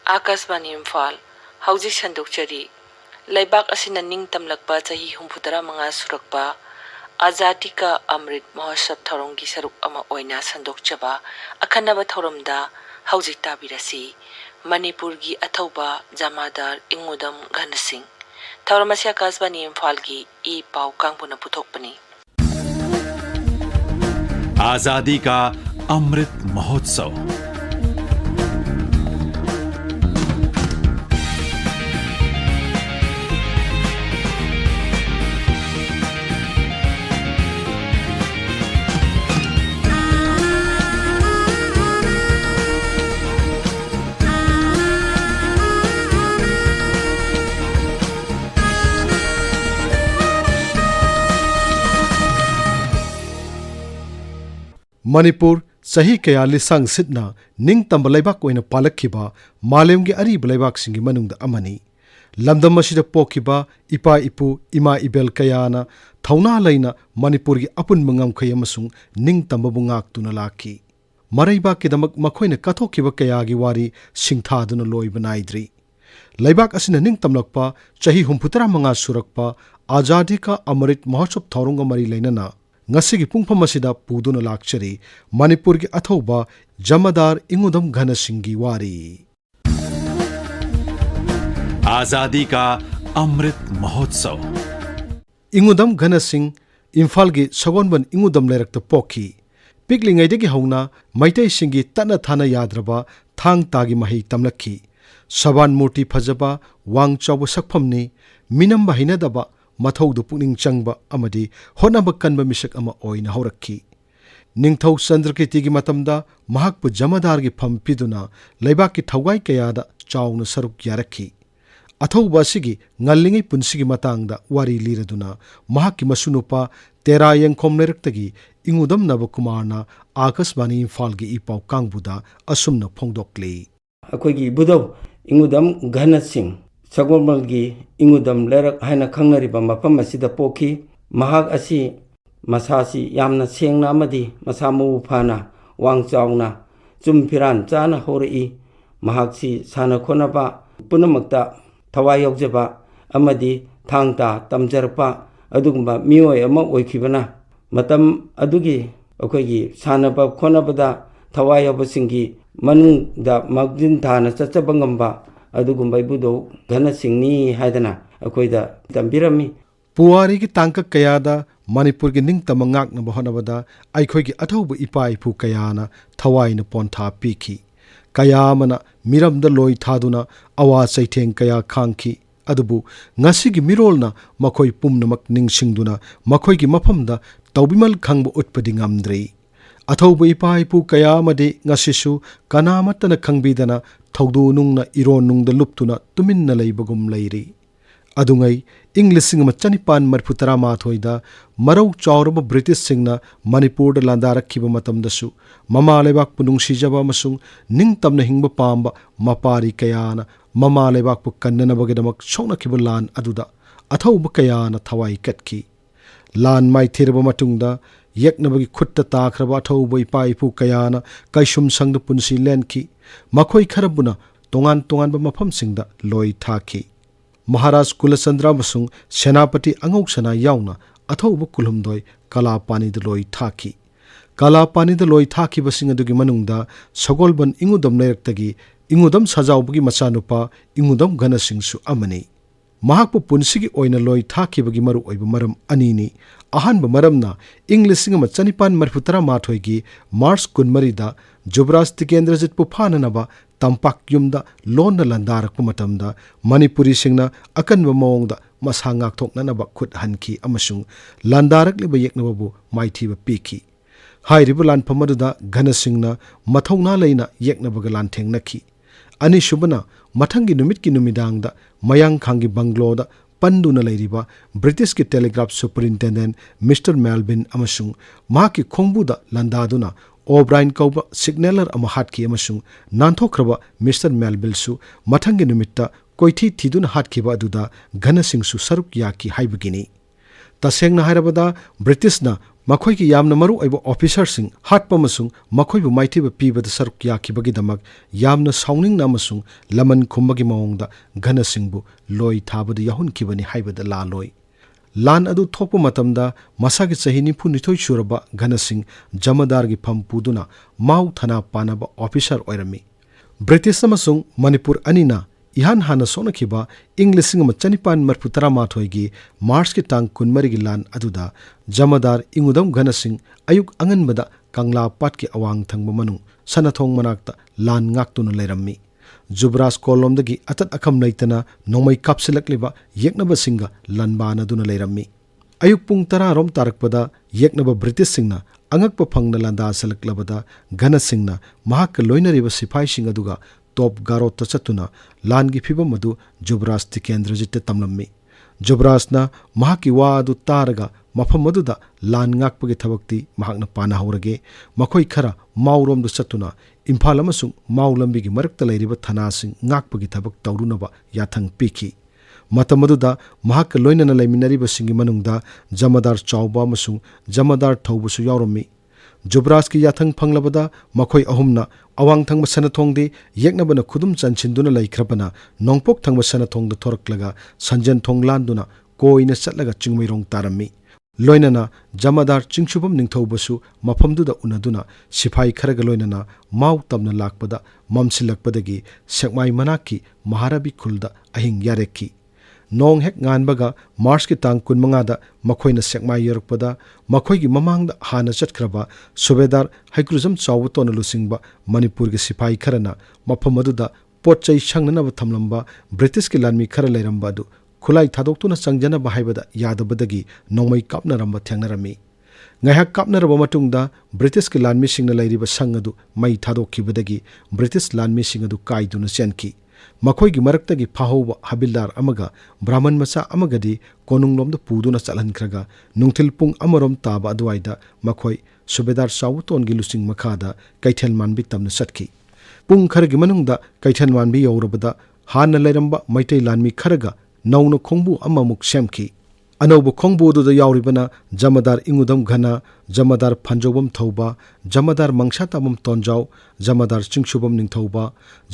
Akasbani Imphal, Hauji Sandokchari, Laibak Asina Ningtamlakpa Chahi Humputara Manga Surakpa, Azadi ka Amrit Mahotsav Thoronggi Saruk ama oina Sandokchaba, Akanaba Thoromda, Hauji Tabirasi, Manipurgi Athauba, Jamadar Ingudam Chanasing, Thauramasi Akasbani Imphal E Pau Kangpuna Puthokpani. आजादी का अमृत महोत्सव। मणिपुर सही कया लिसांग सिदना निंग तंब लेबाक ओइना पालखिबा मालेमगे अरीब लेबाक सिंगी मनुंगदा अमनी लमदम असिदा पोखिबा इपा इपु इमा इबेल कयाना थौना लैना मणिपुर की अपुन मंगम खय अमसुंग निंग तंबबु ngakतुना लाखि मरैबा किदमक मखोइना कथोखिबा कयागी वारी सिंगथादुना लोइबा नाइद्रि लेबाक असिना निंग तमलकपा चही हुमफुतरा मंगा सुरकपा आजादी का अमृत महोत्सव थौरंग मरी लैनना ngasi pungpham asida puduna lakchari Manipur ki athauba Jamadar Ingudam Chanasing gi wari आजादी का Amrit Mahotsav. Ingudam Chanasing Imphal gi sagonban Ingudam lerakta pokhi piklingai degi hauna maitai singi tana thana yadraba thang tagi mahi tamlakhi saban murti phajaba wang chawba sakphamni minam bahina daba Mathaudu puning changba amadi honaba kanba misak ama oina haurakhi ningthau Chandrakirti gi matamda mahakpu Jamadar gi pham piduna leibak ki thawai kayada chawna saruk yarakhi athauba sigi ngallingi punsigi matangda wari liraduna mahakki masunupa tera yengkhom leraktagi Ingudam Navakumarna Akasbani Imphal gi ipau kangbuda asumna phongdokli akoigi budau Ingudam Chanasing Sagolmalgi Ingudam Lerak Haina Kangnariba Mapam Asida Poki Mahag Asi Masasi Yamna Sengna Amadi Masamu Phana Wang Chawna Chumpiran Chana Hori Mahagsi Sana Konaba Punamakta Thawai Yaujaba Amadi Thangta Tamjarpa Adugumba Mioi Ama Oikibana Matam Adugi Okogi Sanaba Konabada Thawai Yabasingi Manungda Magdin Thana Chachabangamba Adugumbai budo Chanasing ni haidana akoida tambirami Puwari ki tangka kayada Manipur ki ning tamangak na bahonabada aikhoi ki athaubu ipa ipu kayana thawai na pontha piki kayamana miramda loi thaduna awa saitheng kaya khangki adubu ngasi gi mirolna makhoi pumnamak ningsingduna makhoi gi maphamda tawbimal khangbu utpadi ngamdrei athaubu ipa ipu kayamade ngasisu kanamatana khangbidana thaudu nungna iron nungda luptuna tuminna leibagum leiri adungai English sing machanipan marfutara mathoida marau chawraba British singna Manipur da landarakhiba matamdasu mama lebak punung sijaba masung ningtamna hingba pamba mapari kayana mama lebak pu kannana bagedamak chongna kibulan aduda athauba kayana thawai katki lan mai thirba matungda yeknabagi khutta takraba athauba ipa ipu kayana kaisum sangda punsi lenki makhoi kharabuna tongan tongan ba mafam singda loi thaki Maharaj Kulasandra masung Senapati Angauksana yauna athauba kulhumdoi kala pani de loi thaki kala pani de loi thaki basinga dugi manungda Sagolban Ingudam lerektagi Ingudam sajawbugi machanupa Ingudam Chanasing su amani mahakpu punsigi oina loi thaki bagi maru oiba maram anini ahanba maramna English singa machanipan marfutara mathoigi Mars kunmarida Jubraj Tikendrajit pu phananaba tampak yumda lonna landarakpa matamda Manipuri singna akanba mawongda masa ngakthoknanaba khut hanki amasung landarakliba yeknababu maithiba piki hairiba lanphamaduda Chanasingna mathongna leina yeknabaga lanthengnachi ani shubana mathangi numitki numidangda mayang khangi bangloda panduna leiriba British ki telegraph superintendent Mr. Melvin amasung mahaki khongbuda landaduna O'Brien kauba signaler ama hatki amasung nanthokraba Mr. Melville su mathangi numitta koithi thiduna hatkiba aduda Chanasing su saruk yaki haibagini tasengna hairabada British na ꯃꯈꯣꯏꯒꯤ ꯌꯥꯝꯅ ꯃꯔꯨꯑꯣꯏꯕ ꯑꯣꯐꯤꯁꯔꯁꯤꯡ ꯍꯥꯠꯄ ꯑꯃꯁꯨꯡ ꯃꯈꯣꯏꯕꯨ ꯃꯥꯏꯊꯤꯕ ꯄꯤꯕꯗ ꯁꯔꯨꯛ ꯌꯥꯈꯤꯕꯒꯤꯗꯃꯛ ꯌꯥꯝꯅ ꯁꯥꯎꯅꯤꯡꯅ ꯑꯃꯁꯨꯡ ꯂꯃꯟ ꯈꯨꯝꯕꯒꯤ ꯃꯑꯣꯡꯗ ꯘꯅ ꯁꯤꯡꯕꯨ ꯂꯣꯏ ꯊꯥꯕꯗ ꯌꯥꯎꯍꯟꯈꯤꯕꯅꯤ ꯍꯥꯏꯕꯗ ꯂꯥꯜꯂꯣꯏ꯫ ꯂꯥꯟ ꯑꯗꯨ ꯊꯣꯛꯄ ꯃꯇꯝꯗ ꯃꯁꯥꯒꯤ ꯆꯍꯤ 92 ꯁꯨꯔꯕ ꯘꯅ ꯁꯤꯡ ꯖꯃꯗꯥꯔꯒꯤ ꯐꯝ ꯄꯨꯗꯨꯅ ꯃꯥꯎ ꯊꯅꯥ ꯄꯥꯅꯕ ꯑꯣꯐꯤꯁꯔ ꯑꯣꯏꯔꯝꯃꯤ꯫ ꯕ꯭ꯔꯤꯇꯤꯁ ꯑꯃꯁꯨꯡ ꯃꯅꯤꯄꯨꯔ ꯑꯅꯤꯅ ꯏꯍꯥꯟ ꯍꯥꯟꯅ ꯁꯣꯛꯅꯈꯤꯕ ꯏꯪ 1939ꯒꯤ ꯃꯥꯔꯆꯀꯤ ꯇꯥꯡ 23ꯒꯤ ꯂꯥꯟ ꯑꯗꯨꯗ ꯖꯃꯗꯥꯔ ꯏꯪꯎꯗꯝ ꯘꯅ ꯁꯤꯡ ꯑꯌꯨꯛ ꯑꯉꯟꯕꯗ ꯀꯪꯂꯥ ꯄꯥꯠꯀꯤ ꯑꯋꯥꯡ ꯊꯪꯕ ꯃꯅꯨꯡ ꯁꯅꯊꯣꯡ ꯃꯅꯥꯛꯇ ꯂꯥꯟ ꯉꯥꯛꯇꯨꯅ ꯂꯩꯔꯝꯃꯤ꯫ ꯖꯨꯕ꯭ꯔꯥꯖ ꯀꯣꯂꯣꯝꯗꯒꯤ ꯑꯇꯠ ꯑꯈꯝ ꯂꯩꯇꯅ ꯅꯣꯡꯃꯩ ꯀꯥꯞꯁꯤꯜꯂꯛꯂꯤꯕ ꯌꯦꯛꯅꯕꯁꯤꯡꯒ ꯂꯥꯟꯕꯥꯅꯗꯨꯅ ꯂꯩꯔꯝꯃꯤ꯫ ꯑꯌꯨꯛ ꯄꯨꯡ 10 ꯇꯥꯔꯛꯄꯗ ꯌꯦꯛꯅꯕ ꯕ꯭ꯔꯤꯇꯤꯁꯁꯤꯡꯅ ꯑꯉꯛꯄ ꯐꯪꯅ ꯂꯥꯟꯗꯥꯁꯤꯜꯂꯛꯂꯕꯗ ꯘꯅ ꯁꯤꯡꯅ ꯃꯍꯥꯛꯀ ꯂꯣꯏꯅꯔꯤꯕ ꯁꯤꯐꯥꯏꯁꯤꯡ ꯑꯗꯨꯒ ꯇꯣꯞ ꯒꯥꯔꯣꯠꯇ ꯆꯠꯇꯨꯅ ꯂꯥꯟꯒꯤ ꯐꯤꯚꯝ ꯑꯗꯨ ꯖꯨꯕ꯭ꯔꯥꯖ ꯇꯤꯀꯦꯟꯗ꯭ꯔꯖꯤꯠꯇ ꯇꯝꯂꯝꯃꯤ꯫ ꯖꯨꯕ꯭ꯔꯥꯖꯅ ꯃꯍꯥꯛꯀꯤ ꯋꯥ ꯑꯗꯨ ꯇꯥꯔꯒ ꯃꯐꯝ ꯑꯗꯨꯗ ꯂꯥꯟ ꯉꯥꯛꯄꯒꯤ ꯊꯕꯛꯇꯤ ꯃꯍꯥꯛꯅ ꯄꯥꯅꯍꯧꯔꯒꯦ, ꯃꯈꯣꯏ ꯈꯔ ꯃꯥꯎꯔꯣꯝꯗ ꯆꯠꯇꯨꯅ ꯏꯝꯐꯥꯜ ꯑꯃꯁꯨꯡ ꯃꯥꯎ ꯂꯝꯕꯤꯒꯤ ꯃꯔꯛꯇ ꯂꯩꯔꯤꯕ ꯊꯅꯥꯁꯤꯡ ꯉꯥꯛꯄꯒꯤ ꯊꯕꯛ ꯇꯧꯔꯨꯅꯕ ꯌꯥꯊꯪ ꯄꯤꯈꯤ꯫ ꯃꯇꯝ ꯑꯗꯨꯗ ꯃꯍꯥꯛꯀ ꯂꯣꯏꯅꯅ ꯂꯩꯃꯤꯟꯅꯔꯤꯕꯁꯤꯡꯒꯤ ꯃꯅꯨꯡꯗ ꯖꯃꯗꯥꯔ ꯆꯥꯎꯕ ꯑꯃꯁꯨꯡ ꯖꯃꯗꯥꯔ ꯊꯧꯕꯁꯨ ꯌꯥꯎꯔꯝꯃꯤ꯫ ꯖꯨꯕ꯭ꯔꯥꯖꯀꯤ ꯌꯥꯊꯪ ꯐꯪꯂꯕꯗ ꯃꯈꯣꯏ ꯑꯍꯨꯝꯅ ꯑꯋꯥꯡ ꯊꯪꯕ ꯁꯅꯊꯣꯡꯗꯤ ꯌꯦꯛꯅꯕꯅ ꯈꯨꯗꯨꯝ ꯆꯟꯁꯤꯟꯗꯨꯅ ꯂꯩꯈ꯭ꯔꯕꯅ ꯅꯣꯡꯄꯣꯛ ꯊꯪꯕ ꯁꯅꯊꯣꯡꯗ ꯊꯣꯔꯛꯂꯒ ꯁꯟꯖꯦꯟ ꯊꯣꯡ ꯂꯥꯟꯗꯨꯅ ꯀꯣꯏꯅ ꯆꯠꯂꯒ ꯆꯤꯡꯃꯩꯔꯣꯡ ꯇꯥꯔꯝꯃꯤ꯫ ꯂꯣꯏꯅꯅ ꯖꯃꯗꯥꯔ ꯆꯤꯡꯁꯨꯕꯝ ꯅꯤꯡꯊꯧꯕꯁꯨ ꯃꯐꯝꯗꯨꯗ ꯎꯅꯗꯨꯅ ꯁꯤꯐꯥꯏ ꯈꯔꯒ ꯂꯣꯏꯅꯅ ꯃꯥꯎ ꯇꯝꯅ ꯂꯥꯛꯄꯗ ꯃꯝꯁꯤꯜꯂꯛꯄꯗꯒꯤ ꯁꯦꯛꯃꯥꯏ ꯃꯅꯥꯛꯀꯤ ꯃꯍꯥꯔꯥꯕꯤ ꯈꯨꯜꯗ ꯑꯍꯤꯡ ꯌꯥꯔꯦꯛꯈꯤ꯫ ꯅꯣꯡ ꯍꯦꯛ ꯉꯥꯟꯕꯒ ꯃꯥꯔꯆꯀꯤ ꯇꯥꯡ 15ꯗ ꯃꯈꯣꯏꯅ ꯁꯦꯛꯃꯥꯏ ꯌꯧꯔꯛꯄꯗ ꯃꯈꯣꯏꯒꯤ ꯃꯃꯥꯡꯗ ꯍꯥꯟꯅ ꯆꯠꯈ꯭ꯔꯕ ꯁꯨꯕꯦꯗꯥꯔ ꯍꯩꯀ꯭ꯔꯨꯖꯝ ꯆꯥꯎꯕ ꯇꯣꯟꯅ ꯂꯨꯆꯤꯡꯕ ꯃꯅꯤꯄꯨꯔꯒꯤ ꯁꯤꯐꯥꯏ ꯈꯔꯅ ꯃꯐꯝ ꯑꯗꯨꯗ ꯄꯣꯠ ꯆꯩ ꯁꯪꯅꯅꯕ ꯊꯝꯂꯝꯕ ꯕ꯭ꯔꯤꯇꯤꯁꯀꯤ ꯂꯥꯟꯃꯤ ꯈꯔ ꯂꯩꯔꯝꯕ ꯑꯗꯨ ꯈꯨꯠꯂꯥꯏ ꯊꯥꯗꯣꯛꯇꯨꯅ ꯆꯪꯖꯅꯕ ꯍꯥꯏꯕꯗ ꯌꯥꯗꯕꯗꯒꯤ ꯅꯣꯡꯃꯩ ꯀꯥꯞꯅꯔꯝꯕ ꯊꯦꯡꯅꯔꯝꯃꯤ꯫ ꯉꯥꯏꯍꯥꯛ ꯀꯥꯞꯅꯔꯕ ꯃꯇꯨꯡꯗ ꯕ꯭ꯔꯤꯇꯤꯁꯀꯤ ꯂꯥꯟꯃꯤꯁꯤꯡꯅ ꯂꯩꯔꯤꯕ ꯁꯪ ꯑꯗꯨ ꯃꯩ ꯊꯥꯗꯣꯛꯈꯤꯕꯗꯒꯤ ꯕ꯭ꯔꯤꯇꯤꯁ ꯂꯥꯟꯃꯤꯁꯤꯡ ꯑꯗꯨ ꯀꯥꯏꯗꯨꯅ ꯆꯦꯟꯈꯤ꯫ ꯃꯈꯣꯏꯒꯤ ꯃꯔꯛꯇꯒꯤ ꯐꯥꯍꯧꯕ ꯍꯕꯤꯜꯗꯥꯔ ꯑꯃꯒ ꯕ꯭ꯔꯥꯍꯃꯟ ꯃꯆꯥ ꯑꯃꯒꯗꯤ ꯀꯣꯅꯨꯡꯂꯣꯝꯗ ꯄꯨꯗꯨꯅ ꯆꯠꯍꯟꯈ꯭ꯔꯒ ꯅꯨꯡꯊꯤꯜ ꯄꯨꯡ 1 ꯇꯥꯕ ꯑꯗꯨꯋꯥꯏꯗ ꯃꯈꯣꯏ ꯁꯨꯕꯦꯗꯥꯔ ꯆꯥꯎꯕꯇꯣꯟꯒꯤ ꯂꯨꯆꯤꯡ ꯃꯈꯥꯗ ꯀꯩꯊꯦꯜ ꯃꯥꯟꯕꯤ ꯇꯝꯅ ꯆꯠꯈꯤ꯫ ꯄꯨꯡ ꯈꯔꯒꯤ ꯃꯅꯨꯡꯗ ꯀꯩꯊꯦꯜ ꯃꯥꯟꯕꯤ ꯌꯧꯔꯕꯗ ꯍꯥꯟꯅ ꯂꯩꯔꯝꯕ ꯃꯩꯇꯩ ꯂꯥꯟꯃꯤ ꯈꯔꯒ ꯅꯧꯅ ꯈꯣꯡꯕꯨ ꯑꯃꯃꯨꯛ ꯁꯦꯝꯈꯤ꯫ ꯑꯅꯧꯕ ꯈꯣꯡꯕꯨ ꯑꯗꯨꯗ ꯌꯥꯎꯔꯤꯕꯅ ꯖꯃꯗꯥꯔ ꯏꯪꯎꯗꯝ ꯘꯅ, ꯖꯃꯗꯥꯔ ꯐꯟꯖꯧꯕꯝ ꯊꯧꯕ, ꯖꯃꯗꯥꯔ ꯃꯪꯁꯥꯇꯥꯕꯝ ꯇꯣꯟꯖꯥꯎ, ꯖꯃꯗꯥꯔ ꯆꯤꯡꯁꯨꯕꯝ ꯅꯤꯡꯊꯧꯕ,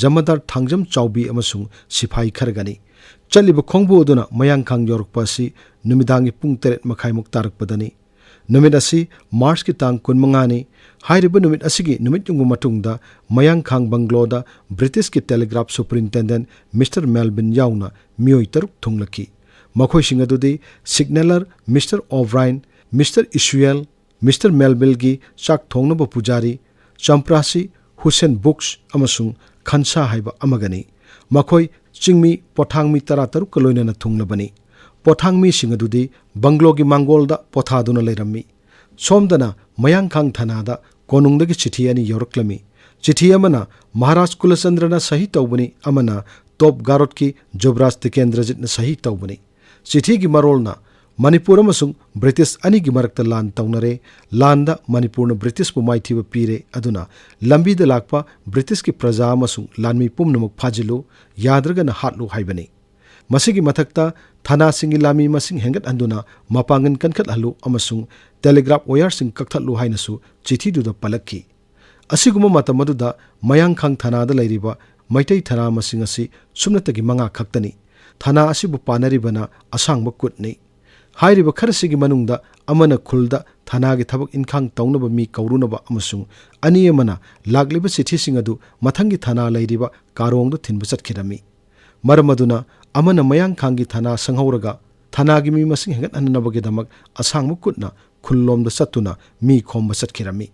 ꯖꯃꯗꯥꯔ ꯊꯥꯡꯖꯝ ꯆꯥꯎꯕꯤ ꯑꯃꯁꯨꯡ ꯁꯤꯐꯥꯏ ꯈꯔꯒꯅꯤ꯫ ꯆꯠꯂꯤꯕ ꯈꯣꯡꯕꯨ ꯑꯗꯨꯅ ꯃꯌꯥꯡꯈꯥꯡ ꯌꯧꯔꯛꯄ ꯑꯁꯤ ꯅꯨꯃꯤꯗꯥꯡꯒꯤ ꯄꯨꯡ 8:30 ꯇꯥꯔꯛꯄꯗꯅꯤ꯫ ꯅꯨꯃꯤꯠ ꯑꯁꯤ ꯃꯥꯔꯆꯀꯤ ꯇꯥꯡ 15ꯅꯤ꯫ ꯍꯥꯏꯔꯤꯕ ꯅꯨꯃꯤꯠ ꯑꯁꯤꯒꯤ ꯅꯨꯃꯤꯠ ꯌꯨꯡꯕ ꯃꯇꯨꯡꯗ ꯃꯌꯥꯡꯈꯥꯡ ꯕꯪꯒ꯭ꯂꯣꯗ ꯕ꯭ꯔꯤꯇꯤꯁꯀꯤ ꯇꯦꯂꯤꯒ꯭ꯔꯥꯐ ꯁꯨꯄꯔꯤꯟꯇꯦꯟꯗꯦꯟꯠ ꯃꯤꯁꯇꯔ ꯃꯦꯜꯕꯤꯟ ꯌꯥꯎꯅ ꯃꯤꯑꯣꯏ 6 ꯊꯨꯡꯂꯈꯤ꯫ ꯃꯈꯣꯏꯁꯤꯡ ꯑꯗꯨꯗꯤ ꯁꯤꯒꯅꯦꯂꯔ ꯃꯤꯁꯇꯔ ꯑꯣꯕ꯭ꯔꯥꯏꯟ, ꯃꯤꯁꯇꯔ ꯏꯁꯨꯌꯦꯜ, ꯃꯤꯁꯇꯔ ꯃꯦꯜꯕꯤꯜꯒꯤ ꯆꯥꯛ ꯊꯣꯡꯅꯕ ꯄꯨꯖꯥꯔꯤ, ꯆꯝꯄ꯭ꯔꯥꯁꯤ ꯍꯨꯁꯦꯟ ꯕꯨꯛꯁ ꯑꯃꯁꯨꯡ ꯈꯟꯁꯥ ꯍꯥꯏꯕ ꯑꯃꯒꯅꯤ꯫ ꯃꯈꯣꯏ ꯆꯤꯡꯃꯤ ꯄꯣꯊꯥꯡꯃꯤ 13ꯀ ꯂꯣꯏꯅꯅ ꯊꯨꯡꯂꯕꯅꯤ꯫ ꯄꯣꯊꯥꯡꯃꯤꯁꯤꯡ ꯑꯗꯨꯗꯤ ꯕꯪꯒ꯭ꯂꯣꯒꯤ ꯃꯥꯡꯒꯣꯜꯗ ꯄꯣꯊꯥꯗꯨꯅ ꯂꯩꯔꯝꯃꯤ꯫ ꯁꯣꯝꯗꯅ ꯃꯌꯥꯡꯈꯥꯡ ꯊꯅꯥꯗ ꯀꯣꯅꯨꯡꯗꯒꯤ ꯆꯤꯊꯤ 2 ꯌꯧꯔꯛꯂꯝꯃꯤ꯫ ꯆꯤꯊꯤ ꯑꯃꯅ ꯃꯍꯥꯔꯥꯖ ꯀꯨꯂꯆꯟꯗ꯭ꯔꯅ ꯁꯍꯤ ꯇꯧꯕꯅꯤ, ꯑꯃꯅ ꯇꯣꯞ ꯒꯥꯔꯣꯠꯀꯤ ꯖꯨꯕ꯭ꯔꯥꯖ ꯇꯤꯀꯦꯟꯗ꯭ꯔꯖꯤꯠꯅ ꯁꯍꯤ ꯇꯧꯕꯅꯤ꯫ ꯆꯤꯊꯤꯒꯤ ꯃꯔꯣꯜꯅ ꯃꯅꯤꯄꯨꯔ ꯑꯃꯁꯨꯡ ꯕ꯭ꯔꯤꯇꯤꯁ ꯑꯅꯤꯒꯤ ꯃꯔꯛꯇ ꯂꯥꯟ ꯇꯧꯅꯔꯦ, ꯂꯥꯟꯗ ꯃꯅꯤꯄꯨꯔꯅ ꯕ꯭ꯔꯤꯇꯤꯁꯄꯨ ꯃꯥꯏꯊꯤꯕ ꯄꯤꯔꯦ, ꯑꯗꯨꯅ ꯂꯝꯕꯤꯗ ꯂꯥꯛꯄ ꯕ꯭ꯔꯤꯇꯤꯁꯀꯤ ꯄ꯭ꯔꯖꯥ ꯑꯃꯁꯨꯡ ꯂꯥꯟꯃꯤ ꯄꯨꯝꯅꯃꯛ ꯐꯥꯖꯤꯜꯂꯨ, ꯌꯥꯗ꯭ꯔꯒꯅ ꯍꯥꯠꯂꯨ ꯍꯥꯏꯕꯅꯤ꯫ ꯃꯁꯤꯒꯤ ꯃꯊꯛꯇ ꯊꯅꯥꯁꯤꯡꯒꯤ ꯂꯥꯟꯃꯤ ꯃꯁꯤꯡ ꯍꯦꯟꯒꯠꯍꯟꯗꯨꯅ ꯃꯄꯥꯡꯒꯜ ꯀꯟꯈꯠꯍꯜꯂꯨ ꯑꯃꯁꯨꯡ ꯇꯦꯂꯤꯒ꯭ꯔꯥꯐ ꯋꯥꯌꯔꯁꯤꯡ ꯀꯛꯊꯠꯂꯨ ꯍꯥꯏꯅꯁꯨ ꯆꯤꯊꯤꯗꯨꯗ ꯄꯜꯂꯛꯈꯤ꯫ ꯑꯁꯤꯒꯨꯝꯕ ꯃꯇꯝ ꯑꯗꯨꯗ ꯃꯌꯥꯡꯈꯥꯡ ꯊꯅꯥꯗ ꯂꯩꯔꯤꯕ ꯃꯩꯇꯩ ꯊꯅꯥ ꯃꯁꯤꯡ ꯑꯁꯤ ꯁꯨꯞꯅꯇꯒꯤ 5 ꯈꯛꯇꯅꯤ꯫ ꯊꯅꯥ ꯑꯁꯤꯕꯨ ꯄꯥꯅꯔꯤꯕꯅ ꯑꯁꯥꯡꯕ ꯀꯨꯠꯅꯤ꯫ ꯍꯥꯏꯔꯤꯕ ꯈꯔꯁꯤꯒꯤ ꯃꯅꯨꯡꯗ ꯑꯃꯅ ꯈꯨꯜꯗ ꯊꯅꯥꯒꯤ ꯊꯕꯛ ꯏꯟꯈꯥꯡ ꯇꯧꯅꯕ ꯃꯤ ꯀꯧꯔꯨꯅꯕ ꯑꯃꯁꯨꯡ ꯑꯅꯤ ꯑꯃꯅ ꯂꯥꯛꯂꯤꯕ ꯆꯤꯊꯤꯁꯤꯡ ꯑꯗꯨ ꯃꯊꯪꯒꯤ ꯊꯅꯥ ꯂꯩꯔꯤꯕ ꯀꯥꯔꯣꯡꯗ ꯊꯤꯟꯕ ꯆꯠꯈꯤꯔꯝꯃꯤ꯫ ꯃꯔꯝ ꯑꯗꯨꯅ ꯑꯃꯅ ꯃꯌꯥꯡꯈꯥꯡꯒꯤ ꯊꯅꯥ ꯁꯪꯍꯧꯔꯒ ꯊꯅꯥꯒꯤ ꯃꯤ ꯃꯁꯤꯡ ꯍꯦꯟꯒꯠꯍꯟꯅꯕꯒꯤꯗꯃꯛ ꯑꯁꯥꯡꯕ ꯀꯨꯠꯅ ꯈꯨꯜꯂꯣꯝꯗ ꯆꯠꯇꯨꯅ ꯃꯤ ꯈꯣꯝꯕ ꯆꯠꯈꯤꯔꯝꯃꯤ꯫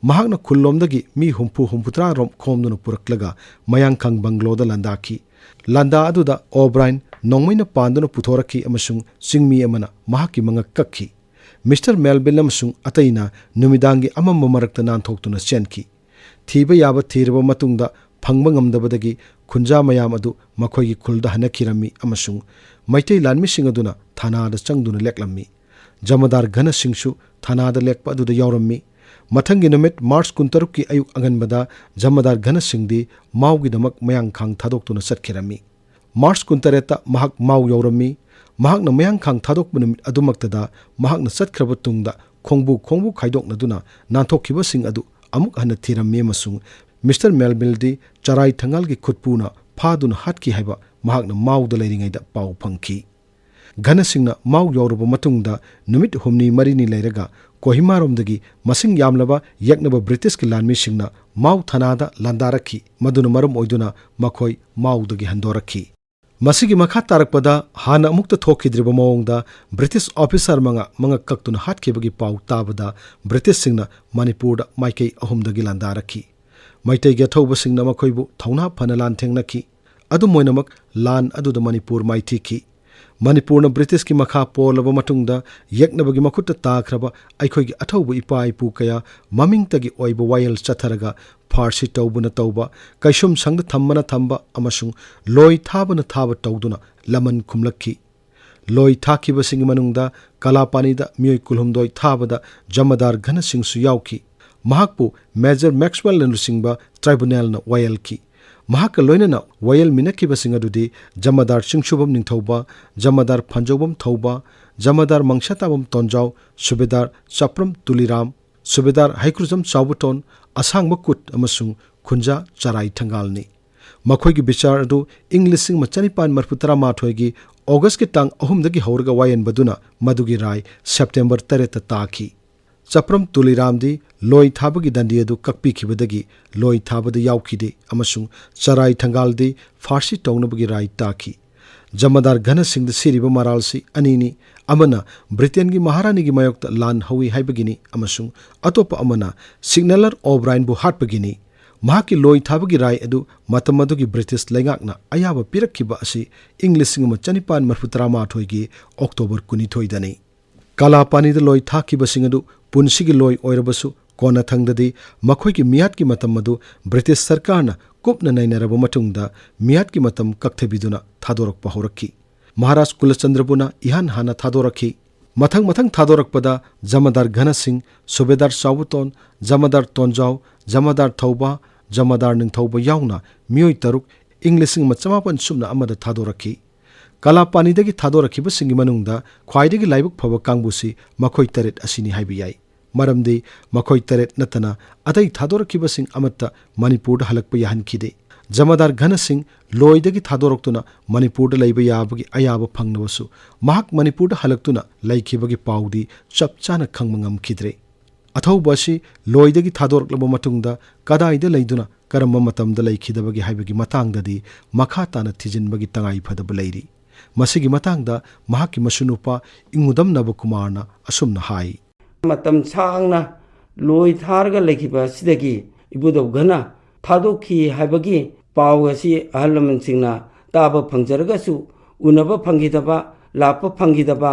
ꯃꯍꯥꯛꯅ ꯈꯨꯜꯂꯣꯝꯗꯒꯤ ꯃꯤ 70-80 ꯔꯣꯝ ꯈꯣꯝꯗꯨꯅ ꯄꯨꯔꯛꯂꯒ ꯃꯌꯥꯡꯈꯥꯡ ꯕꯪꯒ꯭ꯂꯣꯗ ꯂꯥꯟꯗꯥꯈꯤ꯫ ꯂꯥꯟꯗꯥ ꯑꯗꯨꯗ ꯑꯣꯕ꯭ꯔꯥꯏꯟ ꯅꯣꯡꯃꯩꯅ ꯄꯥꯟꯗꯨꯅ ꯄꯨꯊꯣꯔꯛꯈꯤ ꯑꯃꯁꯨꯡ ꯆꯤꯡꯃꯤ ꯑꯃꯅ ꯃꯍꯥꯛꯀꯤ ꯃꯉꯛ ꯀꯛꯈꯤ꯫ ꯃꯤꯁꯇꯔ ꯃꯦꯜꯕꯤꯜ ꯑꯃꯁꯨꯡ ꯑꯇꯩꯅ ꯅꯨꯃꯤꯗꯥꯡꯒꯤ ꯑꯃꯝꯕ ꯃꯔꯛꯇ ꯅꯥꯟꯊꯣꯛꯇꯨꯅ ꯆꯦꯟꯈꯤ꯫ ꯊꯤꯕ ꯌꯥꯕ ꯊꯤꯔꯕ ꯃꯇꯨꯡꯗ ꯐꯪꯕ ꯉꯝꯗꯕꯗꯒꯤ ꯈꯨꯟꯖꯥ ꯃꯌꯥꯝ ꯑꯗꯨ ꯃꯈꯣꯏꯒꯤ ꯈꯨꯜꯗ ꯍꯟꯅꯈꯤꯔꯝꯃꯤ ꯑꯃꯁꯨꯡ ꯃꯩꯇꯩ ꯂꯥꯟꯃꯤꯁꯤꯡ ꯑꯗꯨꯅ ꯊꯅꯥꯗ ꯆꯪꯗꯨꯅ ꯂꯦꯛꯂꯝꯃꯤ꯫ ꯖꯃꯗꯥꯔ ꯘꯅ ꯁꯤꯡꯁꯨ ꯊꯅꯥꯗ ꯂꯦꯛꯄ ꯑꯗꯨꯗ ꯌꯥꯎꯔꯝꯃꯤ꯫ ꯃꯊꯪꯒꯤ ꯅꯨꯃꯤꯠ ꯃꯥꯔꯆ 23ꯀꯤ ꯑꯌꯨꯛ ꯑꯉꯟꯕꯗ ꯖꯃꯗꯥꯔ ꯘꯅ ꯁꯤꯡꯗꯤ ꯃꯥꯎꯒꯤꯗꯃꯛ ꯃꯌꯥꯡꯈꯥꯡ ꯊꯥꯗꯣꯛꯇꯨꯅ ꯆꯠꯈꯤꯔꯝꯃꯤ꯫ ꯃꯥꯔꯆ 28ꯇ ꯃꯍꯥꯛ ꯃꯥꯎ ꯌꯧꯔꯝꯃꯤ꯫ ꯃꯍꯥꯛꯅ ꯃꯌꯥꯡꯈꯥꯡ ꯊꯥꯗꯣꯛꯄ ꯅꯨꯃꯤꯠ ꯑꯗꯨꯃꯛꯇꯗ ꯃꯍꯥꯛꯅ ꯆꯠꯈ꯭ꯔꯕ ꯇꯨꯡꯗ khongbu khaidoknaduna nanthokkhibasing adu amuk hana thirammi amasung Mr. Melville charai thangal gi khutpuna phaduna hatki haiba mahakna mauda leiringaida pau phangki Ghana singna mau yoruba matungda numit humni marini leiraga Kohima romdagi masing yamlaba yaknaba British ki lanmi singna mau thanada landarakhi maduna maram oiduna makhoi maudagi handorakhi Masigi makha tarakpada hana amukta thokhidriba maongda British officer manga kaktuna hatkibagi pau tabada British singna Manipurda maikei ahumdagi landarakhi Maitai ga thauba singna makhoibu thauna phana lan thengnaki adu moinamak lan aduda Manipur maithiki Manipurna British ki makha polaba matungda yaknabagi makutta takraba aikhoigi athaubu ipa ipu kaya mamingtagi oiba wayel chatharaga Farsi taubuna tauba kaishum sangda thammana thamba amasung loi thabana thaba tauduna laman khumlakhi loi thakiba sing manungda kalapani da mioi kulhumdoi thabada Jamadar Ghana Singh su yauki mahakpu Major Maxwell Nusingba tribunal na wayelki Mahaka loinana wayel minakiba singadudi Jamadar Singshubam Ningthauba, Jamadar Panjobam Thauba, Jamadar Mangshatabam Tonjau, Subedar Chapram Tuliram, Subedar Haikruzam Chaubuton, Asang Makut Amasung, Kunja Charai Tangalni. Makhoigi bichar adu Englishing Machanipan Marputara Mathoigi, August ki tang ahumdagi haurga wayan baduna, Madugi Rai, September 3 taki. Chapram Tuliramdi loi thabagi dandiadu kakpi khibadagi loi thabada yaukhide amasung charai thangaldi Farsi taunabagi rai taki Jamadar Ghana Singh the siriba maralsi anini amana Britain gi Maharani gi mayokta lan hawi haibagini amasung atopa amana Signaler O'Brien bu hatbagini mahaki loi thabagi rai adu matamadugi British lengakna ayaba pirakkiba asi English singma chanipan marfutrama thoigi October 12 dani Kalapani the loi thakiba singadu Punsigi loi oirabasu kona thangdadi makhoi ki miyat ki matam madu British sarkarna kupna nainaraba matungda miyat ki matam kakthebiduna thadorakpa horakki Maharaj Kulachandrapuna ihan hana thadorakhi mathang thadorakpada Jamadar Ghana Singh Subedar Saubuton Jamadar Tonjau Jamadar Thauba Jamadar Ningthauba yauna miyoi taruk Englishing machamapan sumna amada thadorakhi Kalapani dagi thadorakhiba singi manungda khwaidagi laibuk phaba kangbusi makhoi taret asini haibiyai maramdi makhoi taret natana atai thadorakhiba sing amatta Manipur halakpa yahankhide Jamadar Ghana Singh loidagi thadoraktuna Manipur laiba yabagi ayaba phangnabasu mahak Manipur halaktuna laikhibagi paudi chapchana khangmangam khidre athaubashi loidagi thadoraklaba matungda kadaida leiduna karamba matamda laikhidabagi haibagi matangdadi makha tana thijinbagi tangai phadaba leiri Masigi matangda mahaki masunupa Ingudam Nabakumarna asumna hai matam sangna loi tharga lekhiba sidagi ibudo Ghana thadokhi haibagi pawasi ahalaman singna taba phangjaragasu unaba phangidaba lapa phangidaba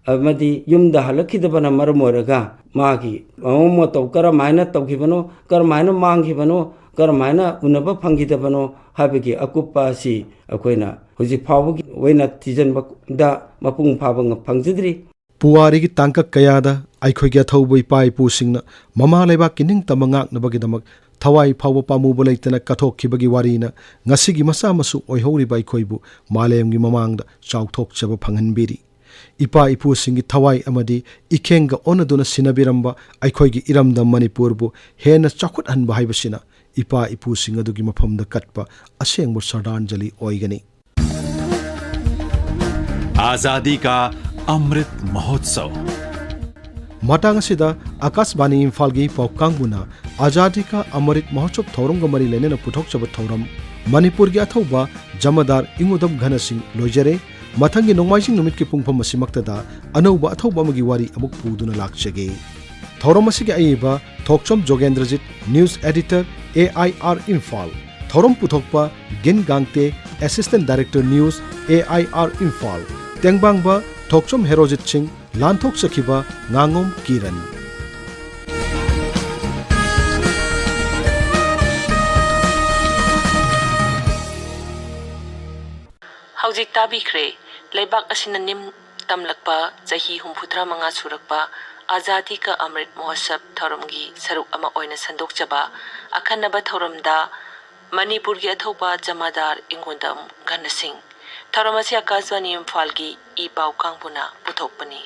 amadi yumda halakhidaba na marmoraga magi mo tokara maina tokibano kar maina manghibano kar maina unaba phangidabano habigi akupa si akoina hoji phawagi waina tijanba da mapung phawang phangjidri Puarigi tangka kayada aikhoigi athaubu ipai pusingna mama leba kining tamangak nabagidamag thawai phawa pamuba leitana kathokkhibagi warina ngasigi masa masu oihori bai khoibu malemgi mamangda chauthokchaba phanghanbiri ipa ipu singi thawai amadi ikhenga onaduna sinabiramba aikhoigi iramda Manipurbu hena chakhut hanba haibasina ipa ipu singadugi maphamda katpa asengbu sardanjali oigani आजादी का Amrit Mahotsav Matang sida Akashbani Imphal gi Paukanguna Azadi ka Amrit Mahotsav Thorong mari lenena puthokchaba thoram Manipur gi athauba Jamadar Ingudam Ghana Singh loijare mathangi nongmaising numit ki pungpham masimakta da anauba athauba amagi wari amuk puduna lakchage thoram asigi aiba Thokchom Jogendrajit News Editor AIR Imphal thoram puthokpa Gangte Assistant Director News AIR Imphal Tengbangba Thokchom Herojit Singh Lanthok Sakiba Ngangom Kiran Hauzik tabikre leibak asina nim tamlakpa chahi 63 surakpa Azadi ka Amrit Mahotsav thoramgi saruk ama oina sandokchaba akhanaba thoramda Manipur gi athauba Jamadar Ingudam Chanasing thoramasi Akashbani Imphal gi I pau kangpuna puthokpani